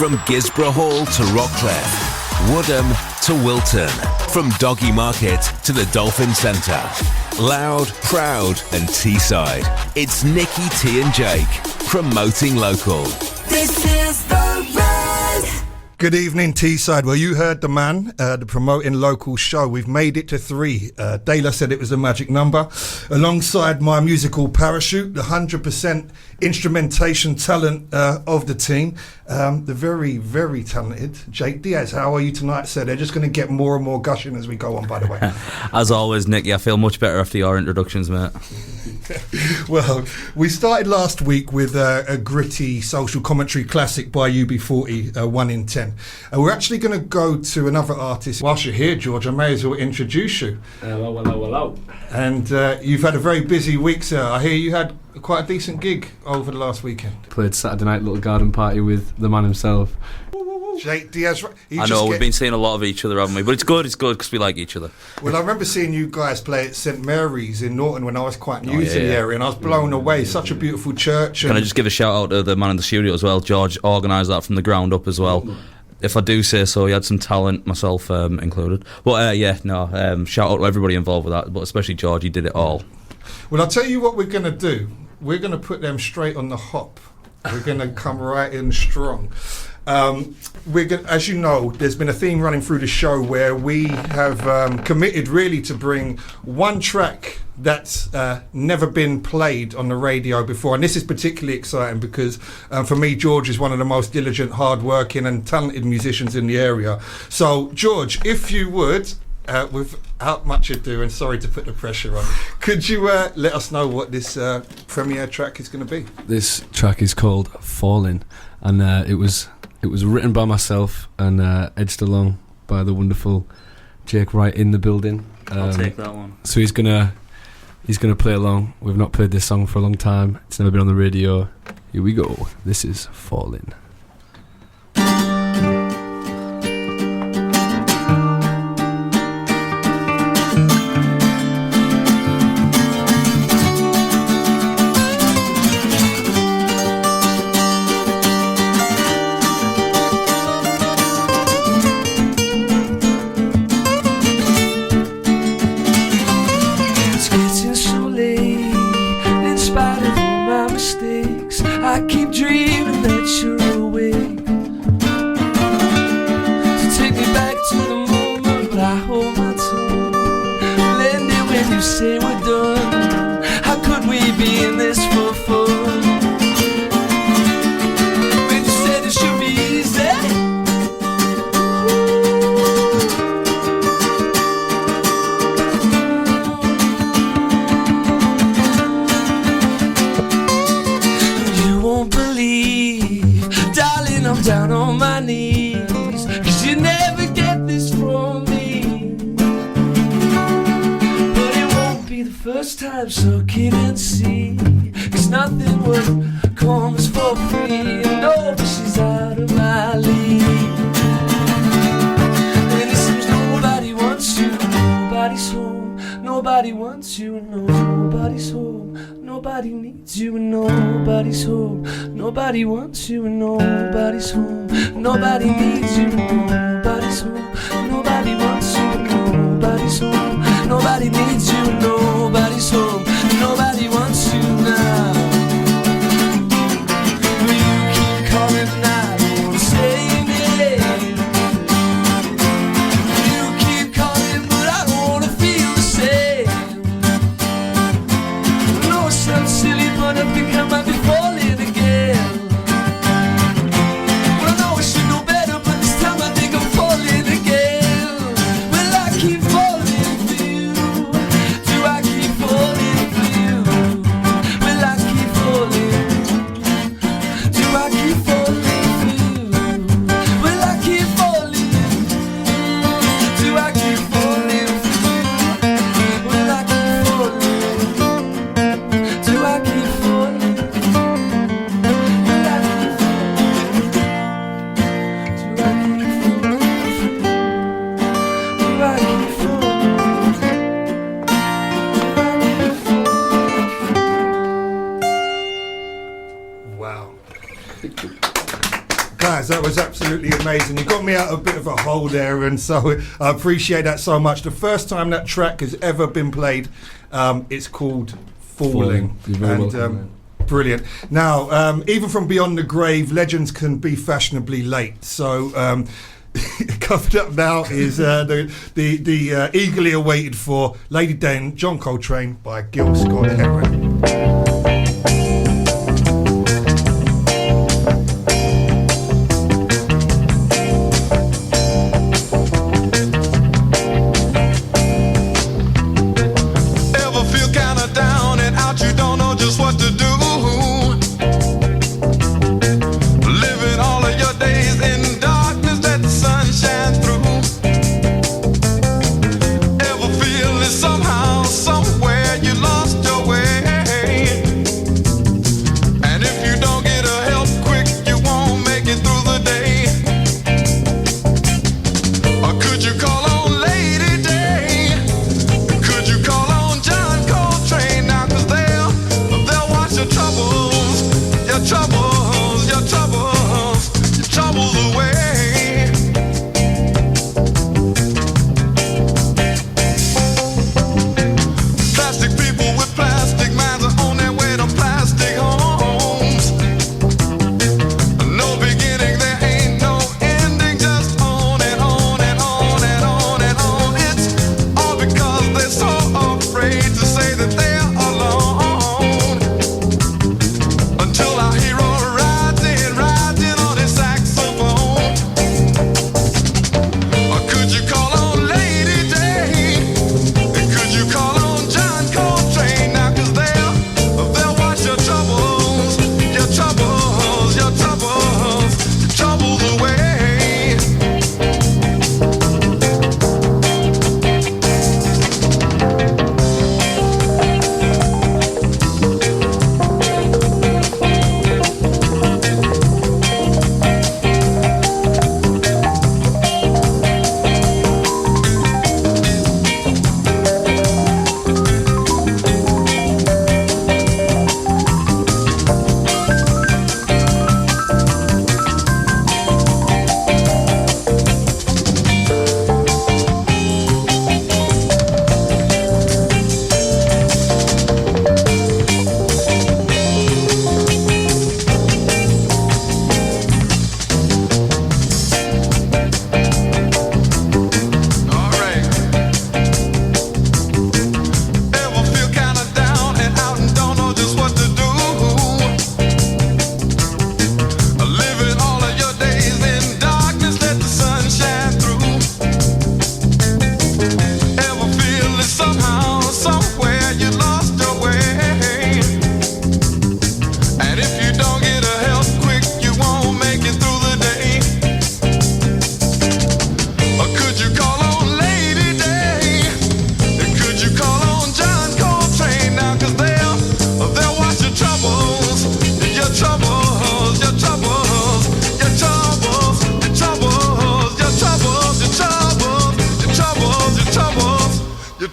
From Gisborough Hall to Rockcliffe, Woodham to Wilton, from Doggy Market to the Dolphin Centre. Loud, proud and Teesside. It's Nicky T and Jake, promoting local. This is the Red. Good evening, Teesside. Well, you heard the man, the promoting local show. We've made it to 3. Dayla said it was a magic number. Alongside my musical parachute, the 100% instrumentation talent of the team, the very, very talented Jake Diaz. How are you tonight, sir? They're just going to get more and more gushing as we go on, by the way. As always, Nicky, I feel much better after your introductions, mate. Well, we started last week with a gritty social commentary classic by UB40, 1 in 10. We're actually going to go to another artist. Whilst you're here, George, I may as well introduce you. Hello. And you've had a very busy week, sir. I hear you had quite a decent gig over the last weekend. Played Saturday night little garden party with the man himself. Jake Diaz. I know, we've been seeing a lot of each other, haven't we? But it's good because we like each other. Well, I remember seeing you guys play at St Mary's in Norton when I was quite new to the area, and I was blown away. Such a beautiful church. Can I just give a shout out to the man in the studio as well? George organised that from the ground up as well. If I do say so, he had some talent, myself included. But shout out to everybody involved with that, but especially George, he did it all. Well, I'll tell you what we're going to do. We're going to put them straight on the hop. We're going to come right in strong. We're going, as you know, there's been a theme running through the show where we have committed really to bring one track that's never been played on the radio before, and this is particularly exciting because for me, George is one of the most diligent, hard-working and talented musicians in the area. So George, if you would, without much ado, and sorry to put the pressure on, could you let us know what this premiere track is going to be? This track is called Falling, and it was written by myself and edged along by the wonderful Jake right in the building. I'll take that one. So he's gonna play along. We've not played this song for a long time. It's never been on the radio. Here we go. This is Falling. I keep dreaming that you're awake. So take me back to the moment, but I hold my tongue. Lend it when you say we're done. How could we be in this for fun? When you said it should be easy. I'm down on my knees, 'cause you never get this from me. But it won't be the first time, so kid and see, 'cause nothing would comes for free. And no, but she's out of my league. And it seems nobody wants you, nobody's home. Nobody wants you, and nobody's home. Nobody needs you, and nobody's home. Nobody wants you, and nobody's home. Nobody needs you, and nobody's home. Nobody wants you, and nobody's home. Nobody needs you, and nobody's home. Nobody wants you now. You keep calling and I won't say me. You keep calling but I don't wanna feel the same. I know it sounds silly but I think I might be falling again. Well, I know I should know better, but this time I think I'm falling again. Well, I keep falling for you. Guys, that was absolutely amazing. You got me out of a bit of a hole there, and so I appreciate that so much. The first time that track has ever been played, it's called Falling. You're very And welcome, man. brilliant. Now, even from beyond the grave, legends can be fashionably late. So coming up now is the eagerly awaited for Lady Dane, John Coltrane by Gil Scott-Heron. Somewhere you lost your way.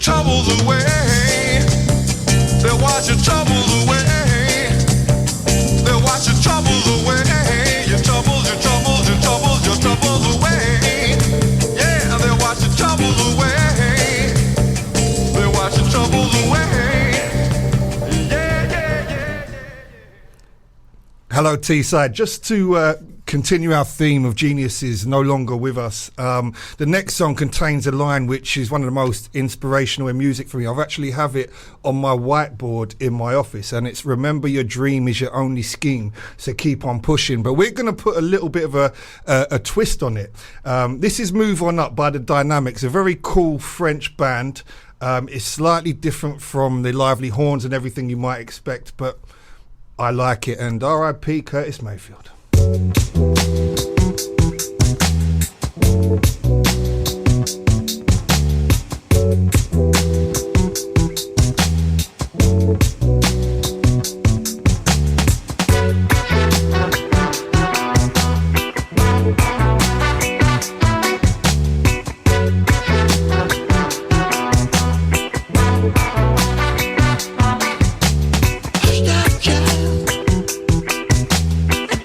troubles away. They'll wash your troubles away. They'll wash your troubles away. Your troubles, your troubles, your troubles, your troubles away. Yeah, they'll wash your troubles away. They'll wash your troubles away. Yeah, yeah, yeah. Hello, T-Side. Just to continue our theme of geniuses no longer with us, the next song contains a line which is one of the most inspirational in music for me. I've actually have it on my whiteboard in my office, and it's "Remember your dream is your only scheme, so keep on pushing." But we're going to put a little bit of a twist on it. This is "Move On Up" by The Dynamics, a very cool French band. It's slightly different from the lively horns and everything you might expect, but I like it. And R.I.P. Curtis Mayfield.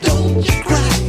Don't you cry.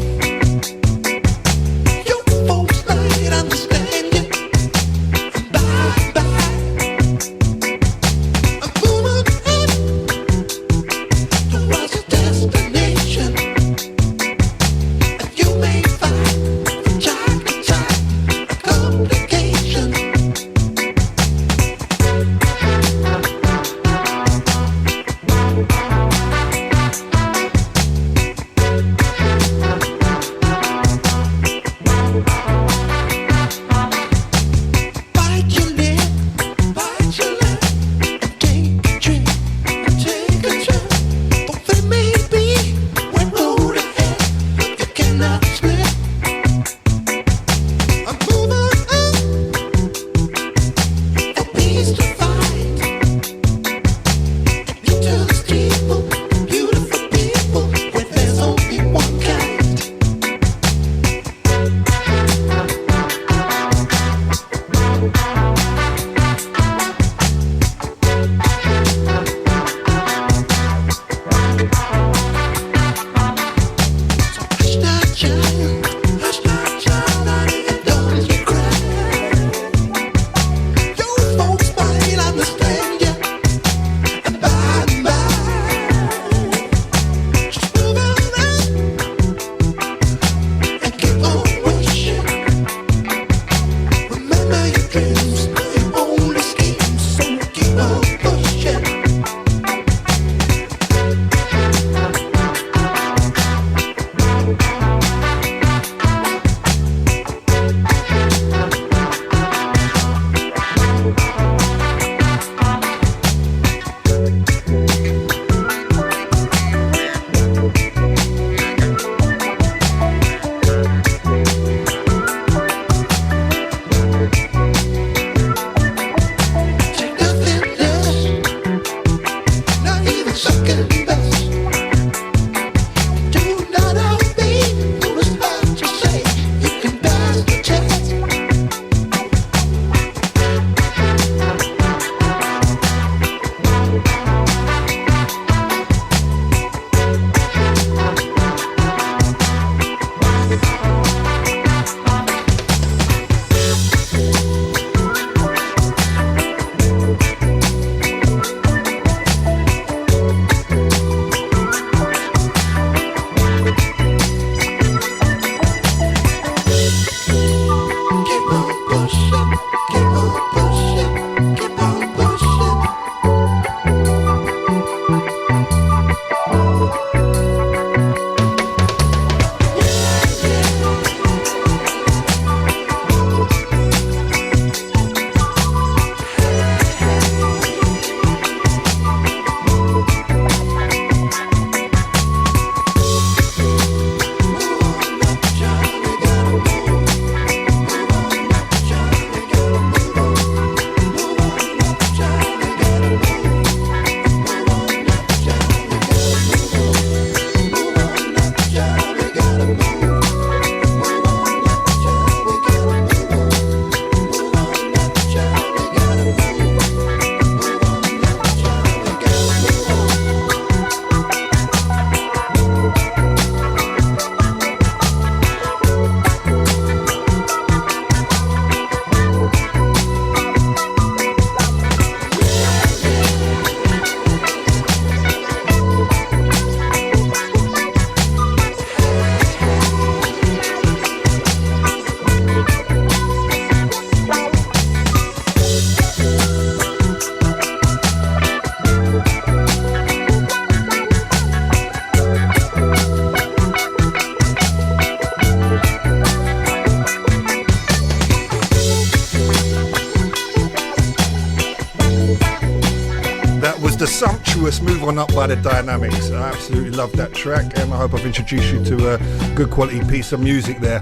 The sumptuous Move On Up by the Dynamics. I absolutely love that track, and I hope I've introduced you to a good quality piece of music there.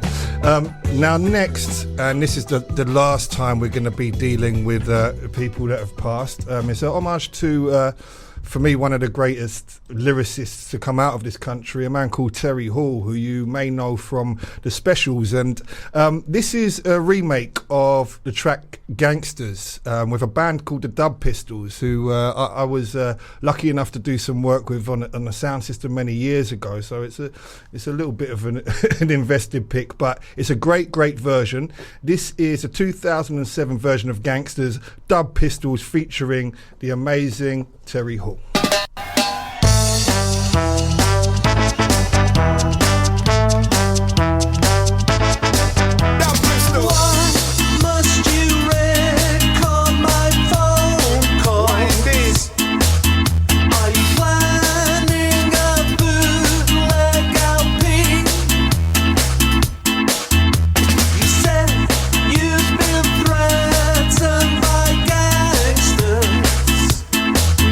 Now next, and this is the last time we're going to be dealing with people that have passed, it's a homage to for me, one of the greatest lyricists to come out of this country, a man called Terry Hall, who you may know from the specials. And this is a remake of the track Gangsters with a band called the Dub Pistols, who I was lucky enough to do some work with on a sound system many years ago. So it's a little bit of an invested pick, but it's a great version. This is a 2007 version of Gangsters, Dub Pistols, featuring the amazing Terry Hall.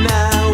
Now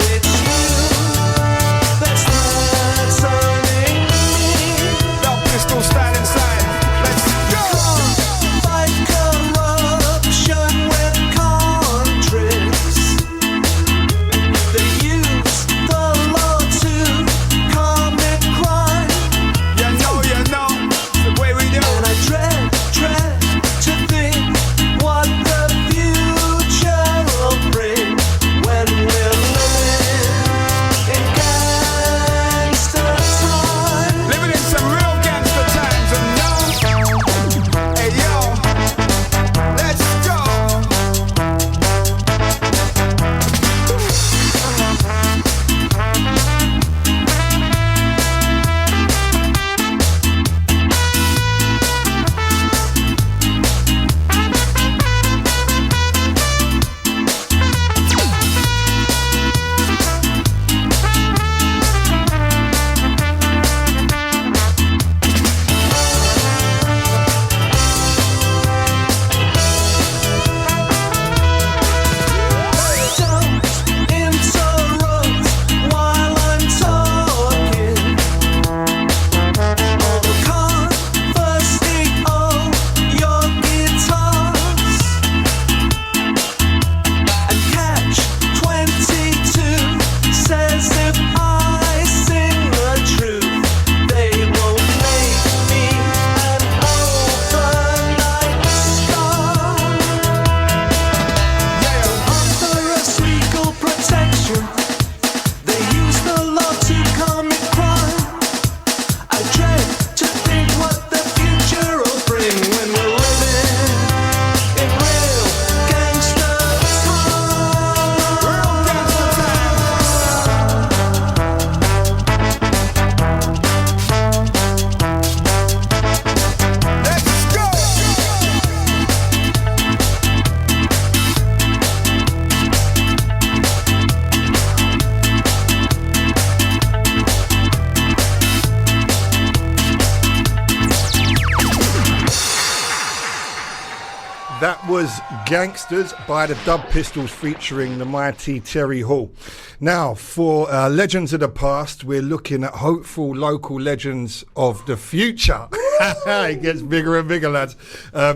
That was Gangsters by the Dub Pistols featuring the mighty Terry Hall. Now, for legends of the past, we're looking at hopeful local legends of the future. It gets bigger and bigger, lads.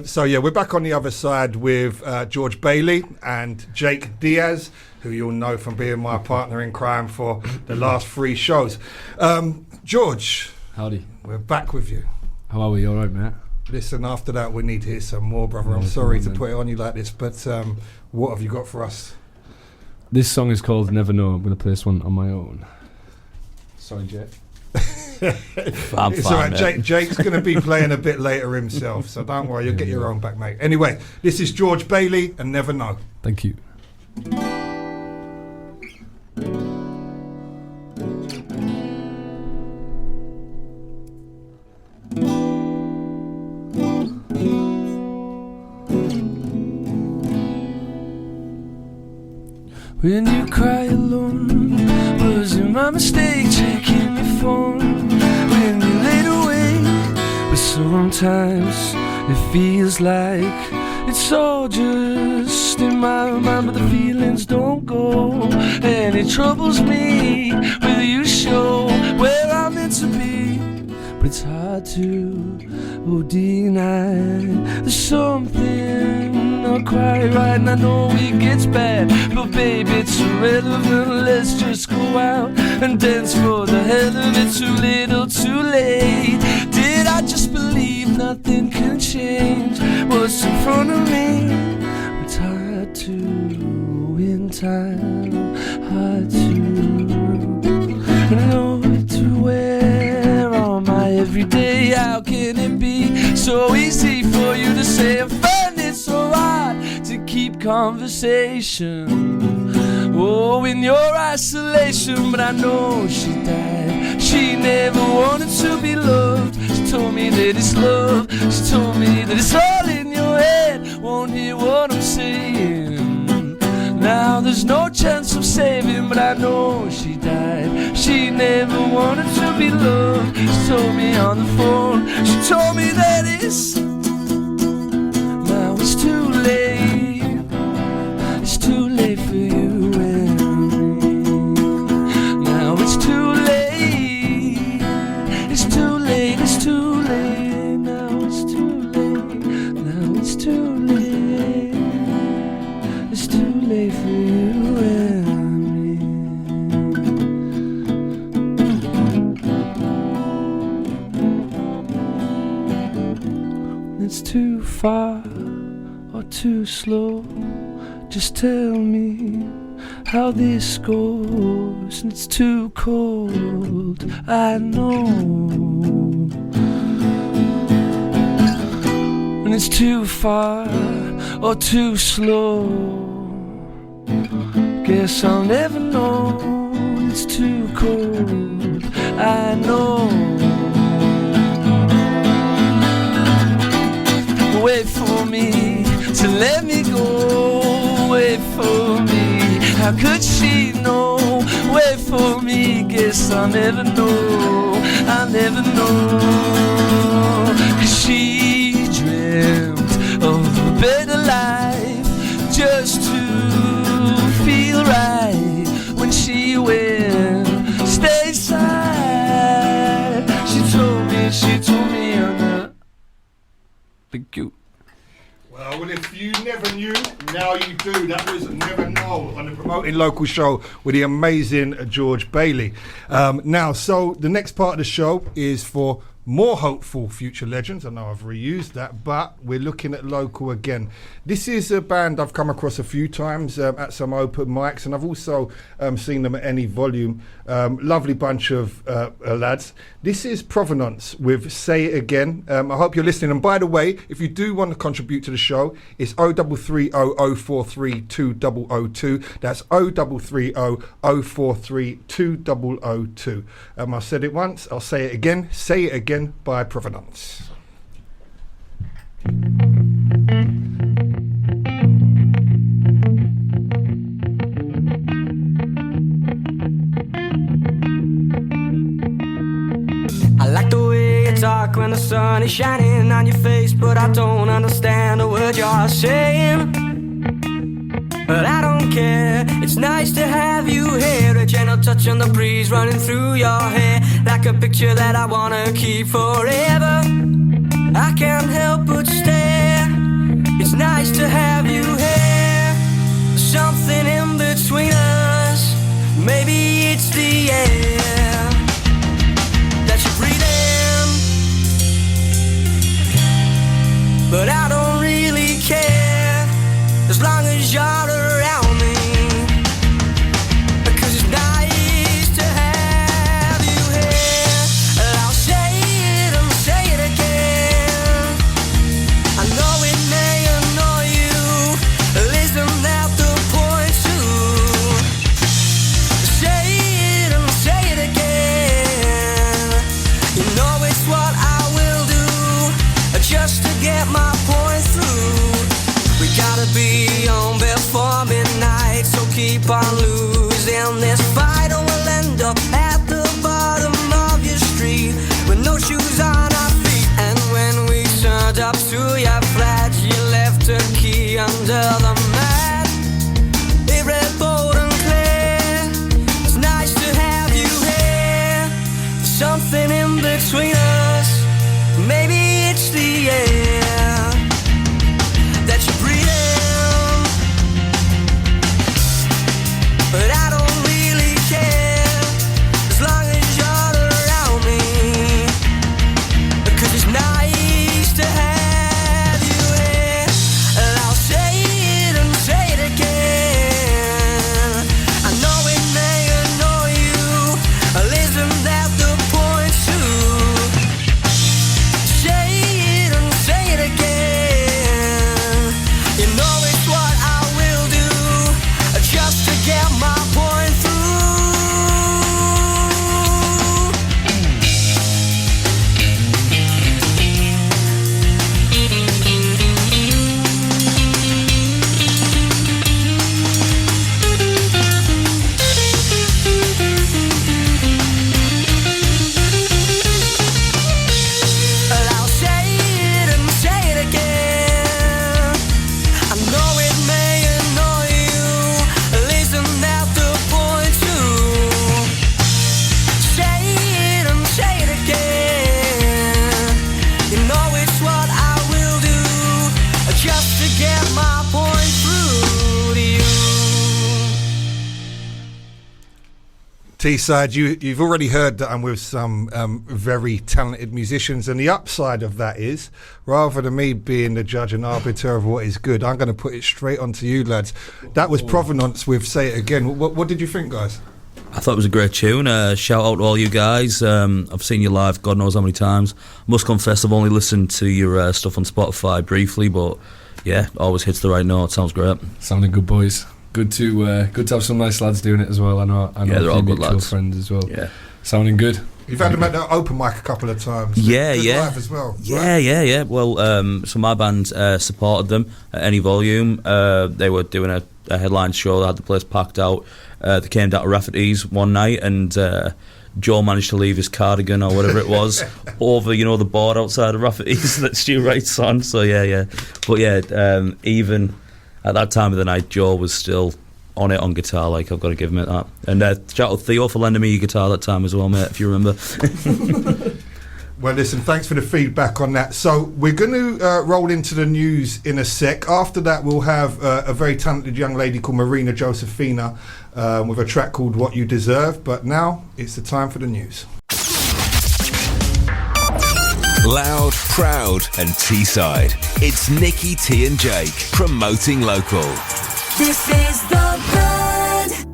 So, yeah, we're back on the other side with George Bailey and Jake Diaz, who you'll know from being my partner in crime for the last 3 shows. George. Howdy. We're back with you. How are we? All right, mate? Listen, after that, we need to hear some more, brother. I'm sorry to put it on you like this, but what have you got for us? This song is called Never Know. I'm going to play this one on my own. Sorry, Jake. I'm It's fine, all right. mate. Jake's going to be playing a bit later himself, so don't worry, you'll get your own back, mate. Anyway, this is George Bailey and Never Know. Thank you. When you cry alone, was it my mistake checking your phone? When you laid awake, but sometimes it feels like it's all just in my mind, but the feelings don't go. And it troubles me with you show where I'm meant to be, but it's hard to deny. There's something not quite right, and I know it gets bad, but baby, it's irrelevant. Let's just go out and dance for the hell of it. Too little, too late. Did I just believe nothing can change what's in front of me? It's hard to in time, hard to know to wear on my everyday. How can it be so easy for you to say I find it so hard to keep conversation? Oh, in your isolation, but I know she died. She never wanted to be loved. She told me that it's love. She told me that it's all in your head. Won't hear what I'm saying. Now there's no chance of saving, but I know she died. She never wanted to be loved. She told me on the phone. She told me that it's now it's too late. It's too late for you and me. Now it's too late. It's too late. It's too late. Now it's too late. Now it's too late. It's too late for you and me. It's too far or too slow. Just tell me how this goes. And it's too cold, I know. And it's too far or too slow. Guess I'll never know. It's too cold, I know. Wait for me to let me go. Wait for me, how could she know? Wait for me, guess I'll never know. I'll never know. 'Cause she dreamt of a better life, just to feel right when she went stay inside. She told me on the thank you. Well, if you never knew, now you do. That was Never Know on the Promoting Local show with the amazing George Bailey. Now, so the next part of the show is for more hopeful future legends. I know I've reused that, but we're looking at local again. This is a band I've come across a few times at some open mics, and I've also seen them at Any Volume. Lovely bunch of lads. This is Provenance with Say It Again. I hope you're listening. And by the way, if you do want to contribute to the show, it's 0330 043 2002. That's 0330 043 2002. I said it once, I'll say it again. Say It Again by Provenance. I like the way you talk when and the sun is shining on your face, but I don't understand a word you're saying. But I don't care, it's nice to have you here. A gentle touch on the breeze running through your hair, like a picture that I wanna keep forever. I can't help but stare. It's nice to have you here. Something in between us. Maybe it's the air that you breathe in, but I don't really care as long as you're around me. 'Cause it's nice to have you here. I'll say it and say it again. I know it may annoy you. Isn't that the point too? Say it and say it again. You know it's what I will do, just to get my point through. We gotta be on before midnight, so keep on losing this fight, or we'll end up at the bottom of your street with no shoes on our feet. And when we turned up to your flat, you left a key under the mat. It read bold and clear. It's nice to have you here. There's something in between us. Maybe it's the air that you breathe in, but I don't really care as long as you're around me. Because it's nice to have you here. And I'll say it and say it again. I know it may annoy you. Isn't that the point too? Say it and say it again. You know it's what I will do, just to get my point through. I'll say it and say it again. I know it may annoy you. Isn't that the point too? Say it and say it again. You know it's what I will do, just to get my point through to you. T-side, you've already heard that I'm with some very talented musicians, and the upside of that is, rather than me being the judge and arbiter of what is good, I'm going to put it straight onto you lads. That was Provenance with Say It Again. What did you think, guys? I thought it was a great tune. Shout out to all you guys. I've seen you live God knows how many times. Must confess I've only listened to your stuff on Spotify briefly, but yeah, always hits the right note. Sounds great. Sounding good, boys. Good to have some nice lads doing it as well. I know Yeah, they're a all few good mutual lads. friends as well. Yeah. Sounding good. You've had them at the open mic a couple of times. Yeah, Good yeah. live as well. Yeah. Well, so my band supported them at Any Volume. They were doing a headline show. They had the place packed out. They came down to Rafferty's one night, and Joe managed to leave his cardigan or whatever it was over, the board outside of Rafferty's that Stu writes on. So yeah. But yeah, even at that time of the night, Joe was still on it on guitar. Like, I've got to give him it that. And shout out Theo for lending me your guitar that time as well, mate, if you remember. Well, listen, thanks for the feedback on that. So we're going to roll into the news in a sec. After that, we'll have a very talented young lady called Marina Josephina with a track called What You Deserve. But now it's the time for the news. Loud, proud and T-side. It's Nicky T and Jake promoting local. This is the band.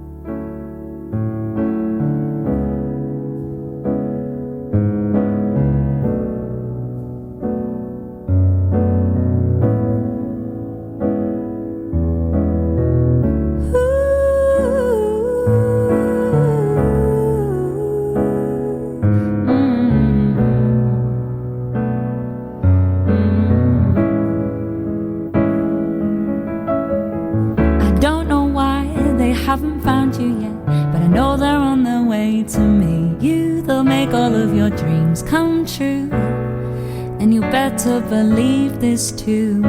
Haven't found you yet, but I know they're on their way to meet you. They'll make all of your dreams come true. better believe this too.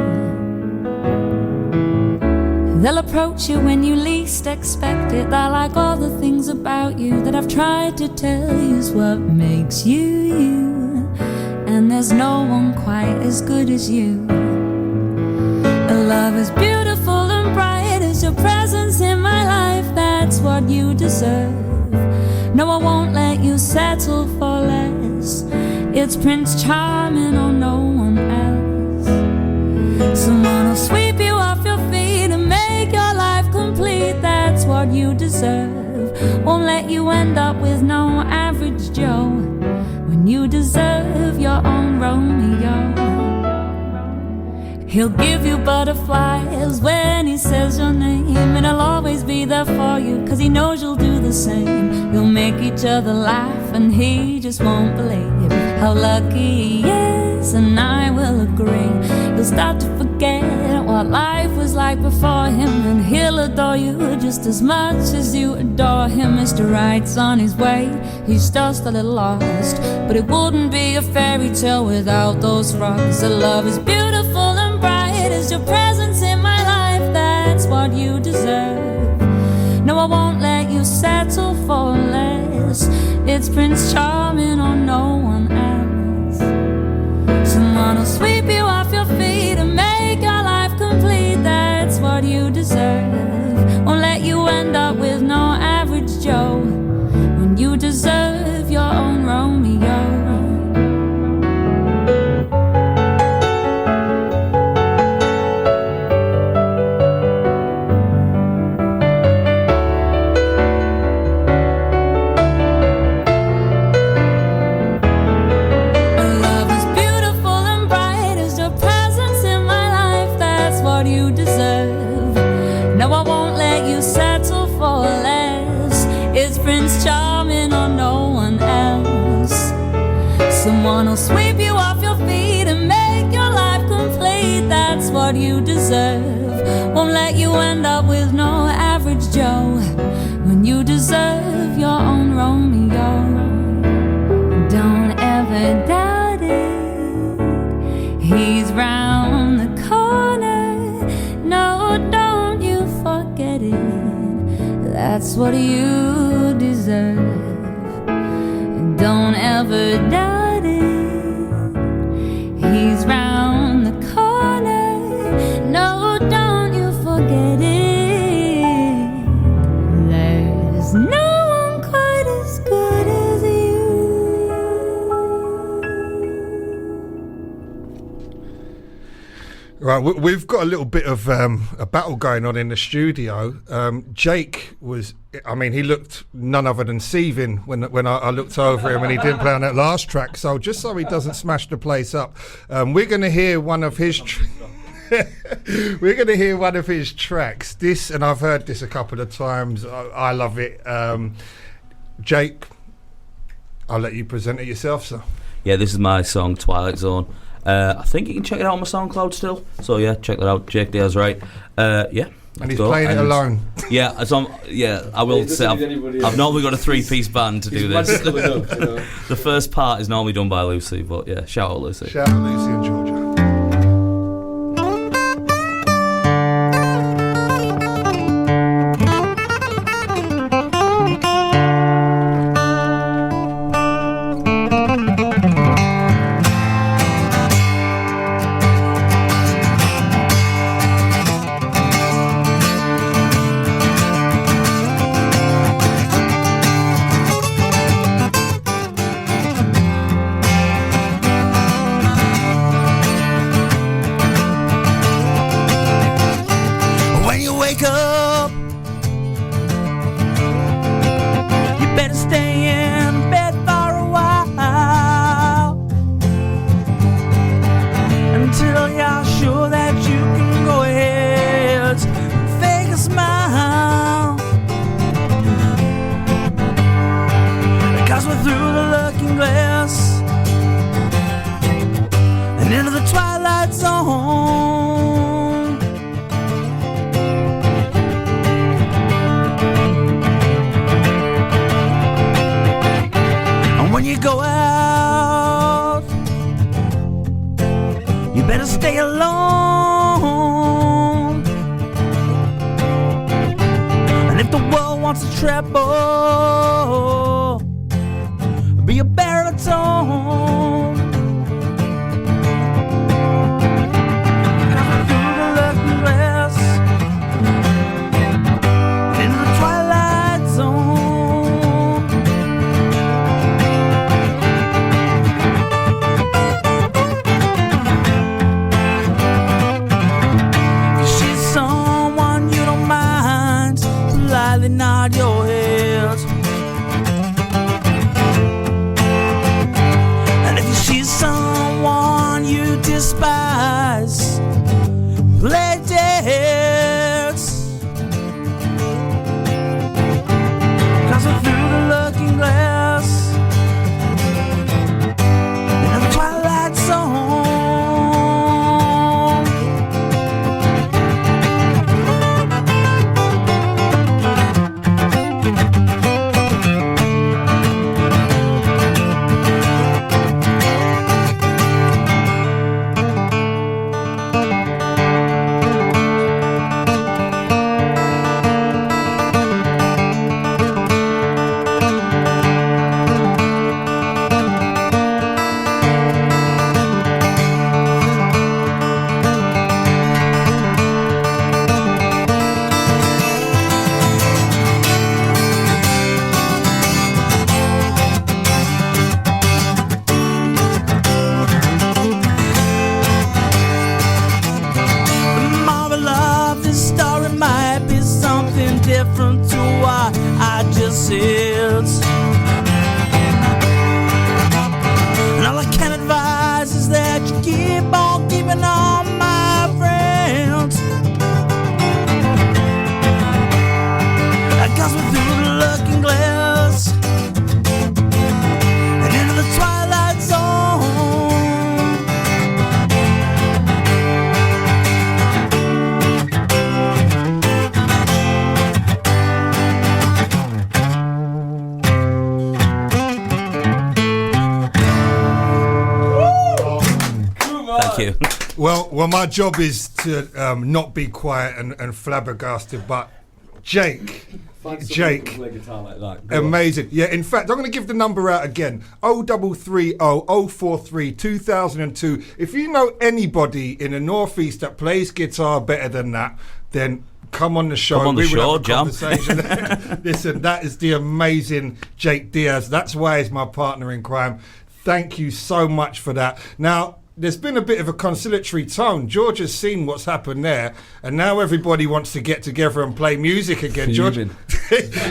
They'll approach you when you least expect it. They're like all the things about you that I've tried to tell you is what makes you you. And there's no one quite as good as you. Love is beautiful and bright as your presence in my life. That's what you deserve. No, I won't let you settle for less. It's Prince Charming or no one else. Someone will sweep you off your feet and make your life complete. That's what you deserve. Won't let you end up with no average Joe when you deserve your own Romeo. He'll give you butterflies when he says your name, and he'll always be there for you, 'cause he knows you'll do the same. You'll make each other laugh, and he just won't believe how lucky he is, and I will agree. You'll start to forget what life was like before him, and he'll adore you just as much as you adore him. Mr. Right's on his way, he's just a little lost, but it wouldn't be a fairy tale without those frogs. The love is beautiful and bright as your presence in my life. That's what you deserve. No, I won't let you settle for less. It's Prince Charming or no one else. Someone will sweep you off your feet and make your life complete. That's what you deserve. Won't let you end up with no average Joe when you deserve your own Romeo. Someone will sweep you off your feet and make your life complete. That's what you deserve. Won't let you end up with no average Joe when you deserve your own Romeo. Don't ever doubt it, he's round the corner. No, don't you forget it. That's what you deserve. Don't ever doubt it, he's round the corner. No, don't you forget it. There's no one quite as good as you. Right, we've got a little bit of a battle going on in the studio. Jake was, I mean, he looked none other than seething when I looked over him and he didn't play on that last track. So just so he doesn't smash the place up, we're going to hear one of his we're going to hear one of his tracks. This, and I've heard this a couple of times. I love it. Jake, I'll let you present it yourself, sir. Yeah, this is my song, Twilight Zone. I think you can check it out on my SoundCloud still. So yeah, check that out. Jake Dale's right. Yeah. And he's playing it alone. Yeah, I will say I've normally got a three-piece band to do this. Up, you know. The first part is normally done by Lucy, but yeah, shout out Lucy. Shout out Lucy and Georgia. you better stay alone. And if the world wants to treble, be a baritone. Coming through the looking glass in the twilight zone. If she's someone you don't mind, politely nod your head. She's someone you despise, play dance. Crossing through the looking glass in the twilight zone. Different to what I just said. And all I can advise is that you keep on keeping on, my friends. Cause we're through the looking glass and into the twilight zone. Thank you. Well, my job is to not be quiet and flabbergasted, but Jake, amazing. Yeah, in fact, I'm going to give the number out again. 0330 043 2002. If you know anybody in the Northeast that plays guitar better than that, then come on the show. Come on the show, Jam. Listen, that is the amazing Jake Diaz. That's why he's my partner in crime. Thank you so much for that. Now, there's been a bit of a conciliatory tone. George has seen what's happened there, and now everybody wants to get together and play music again. Fuming. George,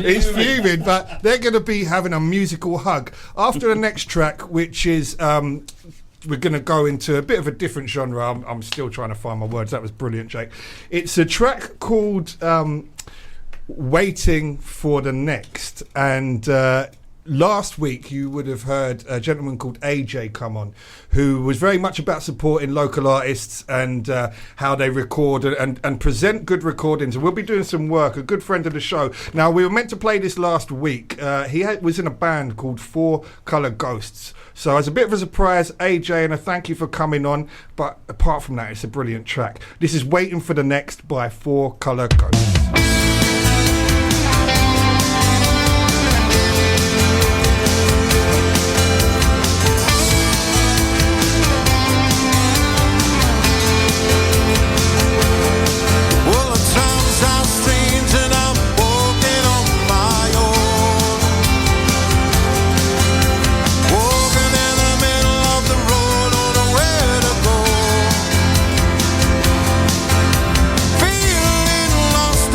he's fuming, but they're going to be having a musical hug after the next track, which is we're going to go into a bit of a different genre. I'm still trying to find my words. That was brilliant, Jake. It's a track called Waiting for the Next, and last week you would have heard a gentleman called AJ come on, who was very much about supporting local artists and how they record and present good recordings. And we'll be doing some work, a good friend of the show. Now, we were meant to play this last week. He was in a band called 4 Color Ghosts. So as a bit of a surprise, AJ, and a thank you for coming on. But apart from that, it's a brilliant track. This is Waiting for the Next by 4 Color Ghosts. Feeling lost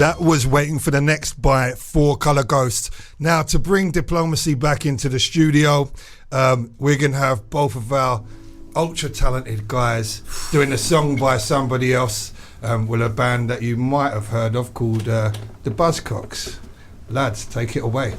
That was Waiting for the Next by Four Colour Ghost. Now, to bring diplomacy back into the studio, we're going to have both of our ultra-talented guys doing a song by somebody else with a band that you might have heard of called the Buzzcocks. Lads, take it away.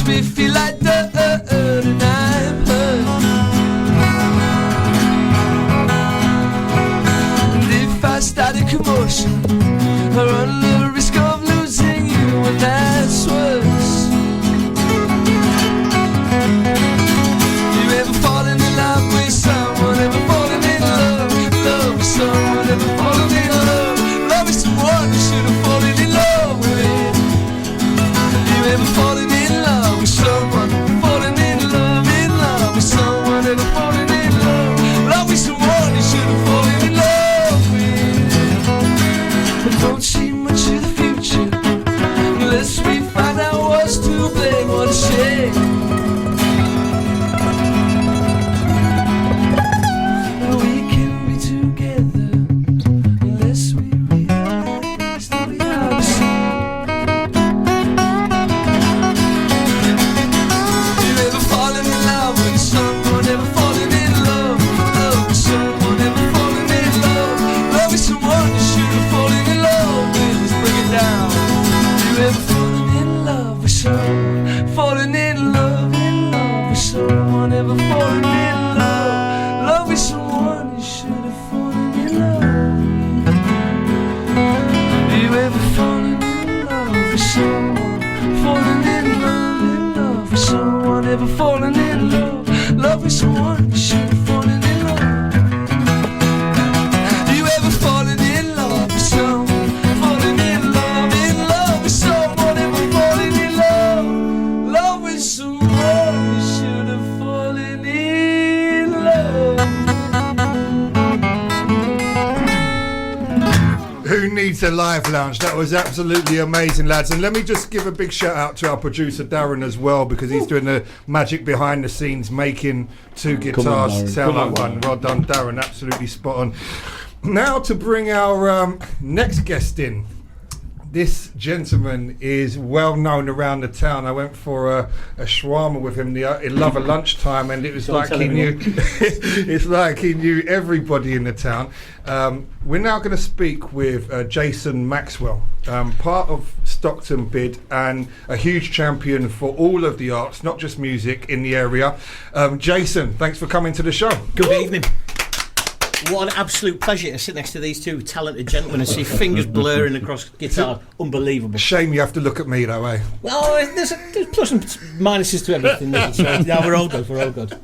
Me feel like dirt and I'm hurt. And if I start a commotion, I run the risk of losing you, and that's worse. You ever fallen in love with someone? Ever fallen in love with someone? Ever fallen in love with someone you should have fallen in love with? You ever fallen in love with someone, falling in love with someone, ever falling in love with someone you should have fallen in love with? I don't see much of the future unless we find out what's to blame. What a shame. We can be together unless we realize that we are the same. Falling in love with someone, ever falling in love with someone you should have fallen in love. You ever fallen in love with someone, falling in love with someone, ever fallen in love with someone you should have fallen in love. You ever fallen in love with someone, falling in love with someone, ever fallen in love with someone you should have fallen in love. Who needs a live lounge? That was absolutely amazing, lads. And let me just give a big shout out to our producer Darren as well, because he's doing the magic behind the scenes, making two guitars sound like one. Well done, Darren. Absolutely spot on. Now to bring our next guest in. This gentleman is well known around the town. I went for a shawarma with him in Lover lunchtime, and it was like he knew. It's like he knew everybody in the town. We're now going to speak with Jason Maxwell, part of Stockton Bid and a huge champion for all of the arts, not just music, in the area. Jason, thanks for coming to the show. Good evening. What an absolute pleasure to sit next to these two talented gentlemen and see fingers blurring across guitar. Unbelievable. Shame you have to look at me that way. Well, there's plus and minuses to everything. So, yeah, we're all good. We're all good.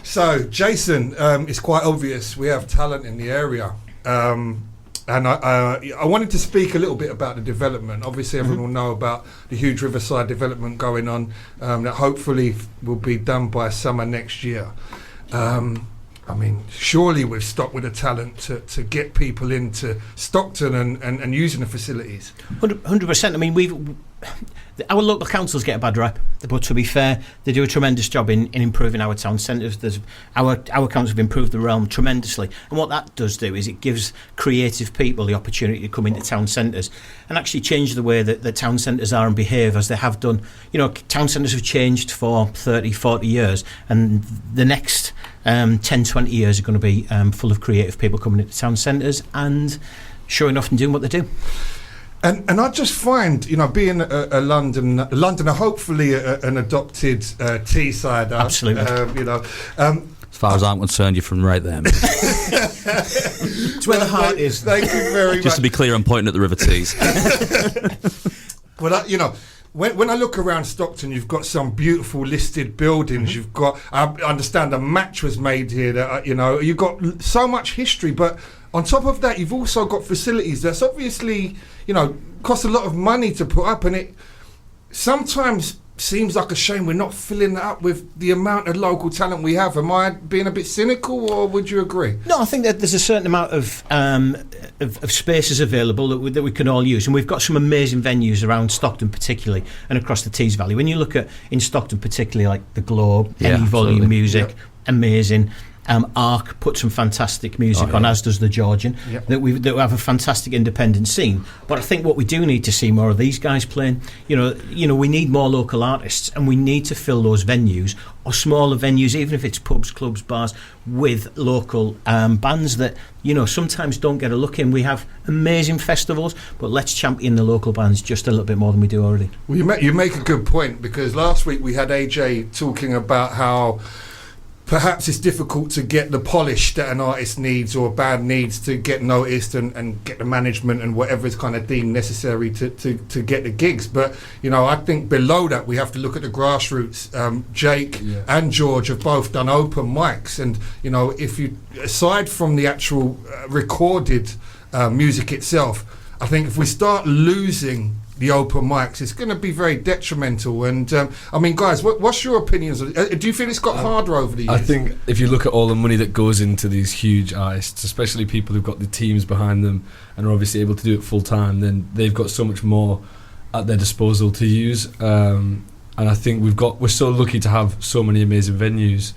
So, Jason, it's quite obvious we have talent in the area. And I wanted to speak a little bit about the development. Obviously, everyone will know about the huge Riverside development going on that hopefully will be done by summer next year. I mean, surely we've stopped with the talent to get people into Stockton and using the facilities. 100%. I mean, our local councils get a bad rep, but to be fair, they do a tremendous job in improving our town centres. Our councils have improved the realm tremendously, and what that does do is it gives creative people the opportunity to come into town centres and actually change the way that the town centres are and behave, as they have done. You know, town centres have changed for 30, 40 years, and the next 10, 20 years are going to be full of creative people coming into town centres and showing off and doing what they do. And I just find, you know, being a Londoner, hopefully an adopted Teessider. Absolutely. You know. As far as I'm concerned, you're from right there. It's where the heart is. Thank you very much. Just to be clear, I'm pointing at the River Tees. Well, you know, when I look around Stockton, you've got some beautiful listed buildings. You've got, I understand a match was made here. That you know, you've got so much history, but on top of that, you've also got facilities that's obviously, you know, cost a lot of money to put up, and it sometimes seems like a shame we're not filling that up with the amount of local talent we have. Am I being a bit cynical, or would you agree? No, I think that there's a certain amount of spaces available that we can all use, and we've got some amazing venues around Stockton particularly and across the Tees Valley. When you look at in Stockton particularly, like the Globe, Any Volume Music, amazing. Arc put some fantastic music on, as does the Georgian. That we have a fantastic independent scene. But I think what we do need to see more of these guys playing. You know, we need more local artists, and we need to fill those venues or smaller venues, even if it's pubs, clubs, bars, with local bands that sometimes don't get a look in. We have amazing festivals, but let's champion the local bands just a little bit more than we do already. Well, you make a good point, because last week we had AJ talking about how perhaps it's difficult to get the polish that an artist needs or a band needs to get noticed and get the management and whatever is kind of deemed necessary to get the gigs. But, I think below that we have to look at the grassroots. Jake and George have both done open mics. And, if you, aside from the actual recorded music itself, I think if we start losing the open mics, it's going to be very detrimental. And guys, what's your opinions? Do you feel it's got harder over the years? I think if you look at all the money that goes into these huge artists, especially people who've got the teams behind them and are obviously able to do it full time, then they've got so much more at their disposal to use. And I think we're so lucky to have so many amazing venues,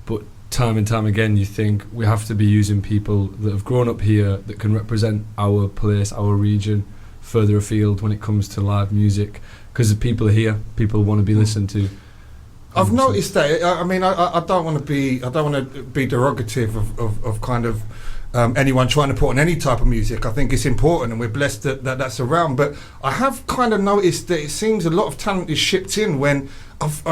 but time and time again you think we have to be using people that have grown up here, that can represent our place, our region, further afield when it comes to live music, because the people are here, people want to be listened to. I've noticed that. I don't want to be derogative of kind of anyone trying to put on any type of music. I think it's important, and we're blessed that that's around. But I have kind of noticed that it seems a lot of talent is shipped in when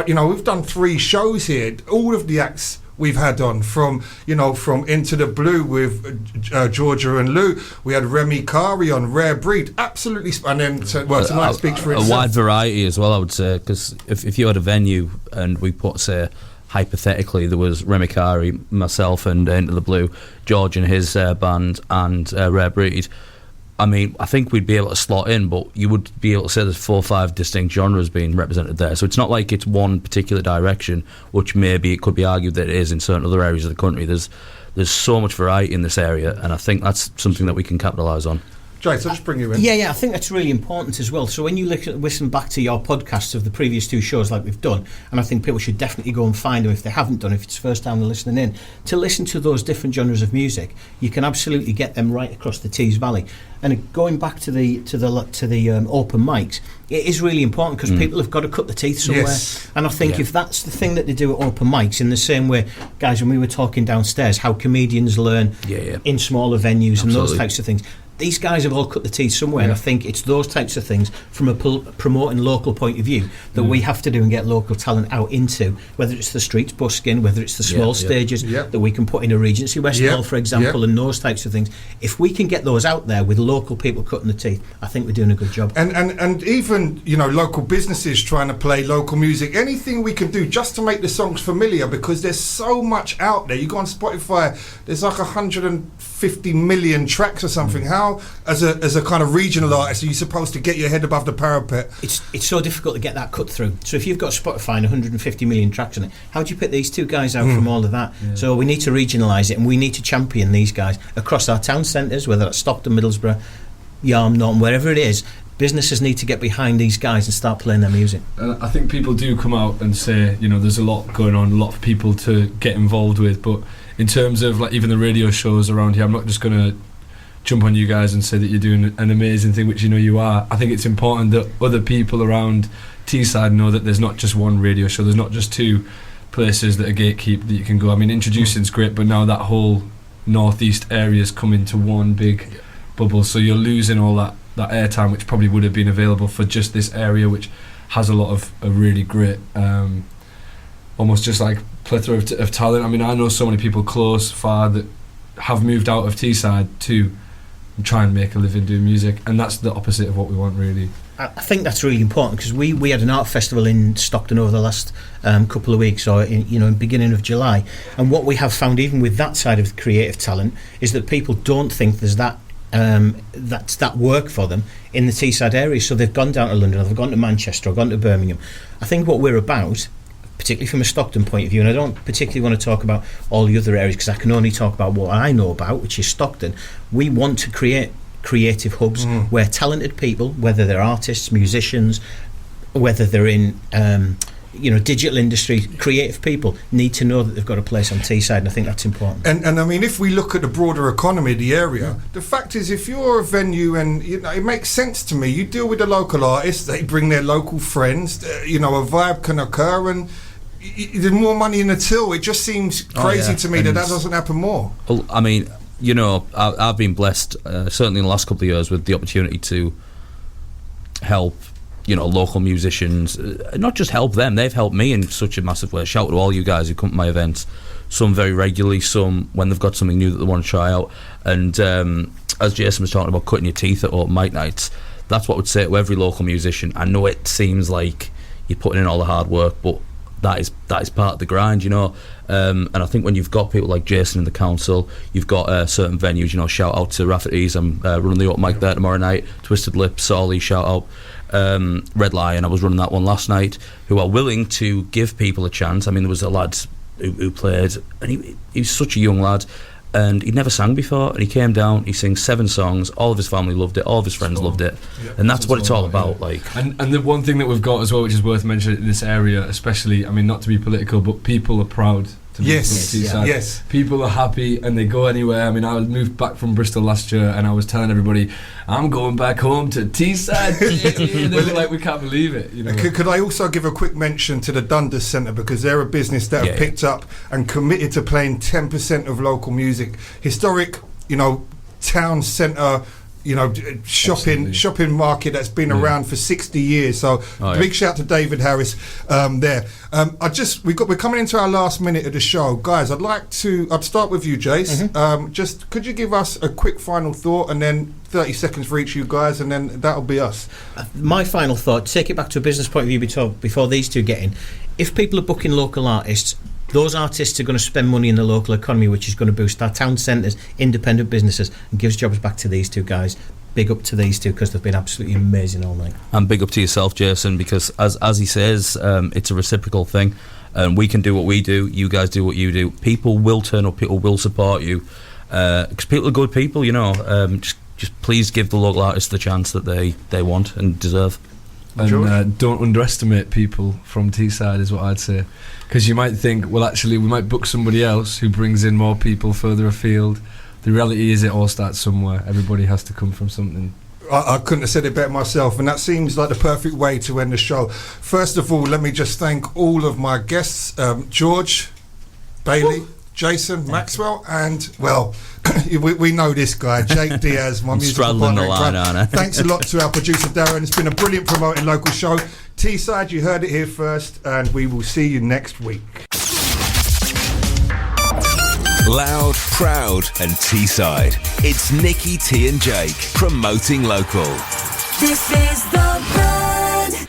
we've done 3 shows here. All of the acts we've had on from Into the Blue with Georgia and Lou. We had Remy Kari on, Rare Breed, absolutely, and then tonight speaks for itself. A wide variety as well, I would say, because if you had a venue and we put, say, hypothetically, there was Remy Kari, myself, and Into the Blue, George and his band, and Rare Breed. I think we'd be able to slot in, but you would be able to say there's 4 or 5 distinct genres being represented there. So it's not like it's one particular direction, which maybe it could be argued that it is in certain other areas of the country. There's so much variety in this area, and I think that's something that we can capitalise on. Jay, so just bring you in. Yeah, I think that's really important as well. So when you listen back to your podcasts of the previous 2 shows like we've done, and I think people should definitely go and find them if they haven't done, if it's the first time they're listening in, to listen to those different genres of music. You can absolutely get them right across the Tees Valley. And going back to the open mics, it is really important because people have got to cut the teeth somewhere. Yes. And I think if that's the thing that they do at open mics, in the same way, guys, when we were talking downstairs, how comedians learn in smaller venues and those types of things. These guys have all cut the teeth somewhere, and I think it's those types of things from a promoting local point of view that we have to do and get local talent out into, whether it's the streets busking, whether it's the small stages that we can put in a Regency West Hall, for example, and those types of things. If we can get those out there with local people cutting the teeth, I think we're doing a good job. And even local businesses trying to play local music, anything we can do just to make the songs familiar, because there's so much out there. You go on Spotify, there's like 150 million tracks or something. How, as a kind of regional artist, are you supposed to get your head above the parapet? It's so difficult to get that cut through. So if you've got Spotify and 150 million tracks on it, how do you pick these 2 guys out from all of that? So we need to regionalise it, and we need to champion these guys across our town centres, whether that's Stockton, Middlesbrough, Yarm, Norton, wherever it is. Businesses need to get behind these guys and start playing their music. I think people do come out and say, there's a lot going on, a lot of people to get involved with, but in terms of like even the radio shows around here, I'm not just going to jump on you guys and say that you're doing an amazing thing, which you are. I think it's important that other people around Teesside know that there's not just one radio show, there's not just 2 places that are gatekeep that you can go. Introducing's great, but now that whole northeast area's come into one big bubble, so you're losing all that airtime which probably would have been available for just this area, which has a lot of a really great almost just like plethora of talent. I know so many people close, far, that have moved out of Teesside to try and make a living doing music, and that's the opposite of what we want, really. I think that's really important, because we had an art festival in Stockton over the last couple of weeks, or in beginning of July, and what we have found, even with that side of creative talent, is that people don't think there's that that work for them in the Teesside area. So they've gone down to London, or they've gone to Manchester, or gone to Birmingham. I think what we're about, particularly from a Stockton point of view, and I don't particularly want to talk about all the other areas because I can only talk about what I know about, which is Stockton. We want to create creative hubs where talented people, whether they're artists, musicians, whether they're in digital industry, creative people need to know that they've got a place on Teesside, and I think that's important. And I mean, if we look at the broader economy of the area, the fact is, if you're a venue, and it makes sense to me, you deal with the local artists, they bring their local friends, a vibe can occur, and there's more money in the till. It just seems crazy to me that doesn't happen more. Well, I mean, I've been blessed, certainly in the last couple of years, with the opportunity to help local musicians, not just help them, they've helped me in such a massive way. Shout out to all you guys who come to my events, some very regularly, some when they've got something new that they want to try out. And as Jason was talking about cutting your teeth at open mic nights, that's what I would say to every local musician. I know it seems like you're putting in all the hard work, but that is part of the grind, and I think when you've got people like Jason in the council, you've got certain venues, shout out to Rafferty's, I'm running the open mic there tomorrow night, Twisted Lip, Solly, shout out, Red Lion, I was running that one last night, who are willing to give people a chance. I mean, there was a lad who played, and he was such a young lad, and he'd never sang before, and he came down, he sings 7 songs, all of his family loved it, all of his friends loved it, and that's what it's all about. And the one thing that we've got as well, which is worth mentioning in this area, especially, I mean, not to be political, but people are proud to be from Teesside. Yes. People are happy and they go anywhere. I mean, I moved back from Bristol last year and I was telling everybody, I'm going back home to Teesside. They were like, we can't believe it. Could I also give a quick mention to the Dundas Centre, because they're a business that have picked up and committed to playing 10% of local music. Historic, town centre, shopping market that's been around for 60 years. So big shout to David Harris there. We're coming into our last minute of the show, guys. I'd start with you, Jace. Just could you give us a quick final thought, and then 30 seconds for each of you guys, and then that'll be us. My final thought, take it back to a business point of view before these two get in. If people are booking local artists, those artists are going to spend money in the local economy, which is going to boost our town centres, independent businesses, and gives jobs back to these two guys. Big up to these two, because they've been absolutely amazing all night. And big up to yourself, Jason, because as he says, it's a reciprocal thing, and we can do what we do, you guys do what you do. People will turn up, people will support you, because people are good people, just please give the local artists the chance that they want and deserve. And don't underestimate people from Teesside is what I'd say, because you might think, well, actually we might book somebody else who brings in more people further afield. The reality is it all starts somewhere. Everybody has to come from something. I couldn't have said it better myself, and that seems like the perfect way to end the show. First of all, let me just thank all of my guests, George, Bailey, Jason, Maxwell, and, well, we know this guy, Jake Diaz, my musical partner. Thanks a lot to our producer, Darren. It's been a brilliant promoting local show. Teesside, you heard it here first, and we will see you next week. Loud, proud and Teesside. It's Nicky T and Jake promoting local. This is the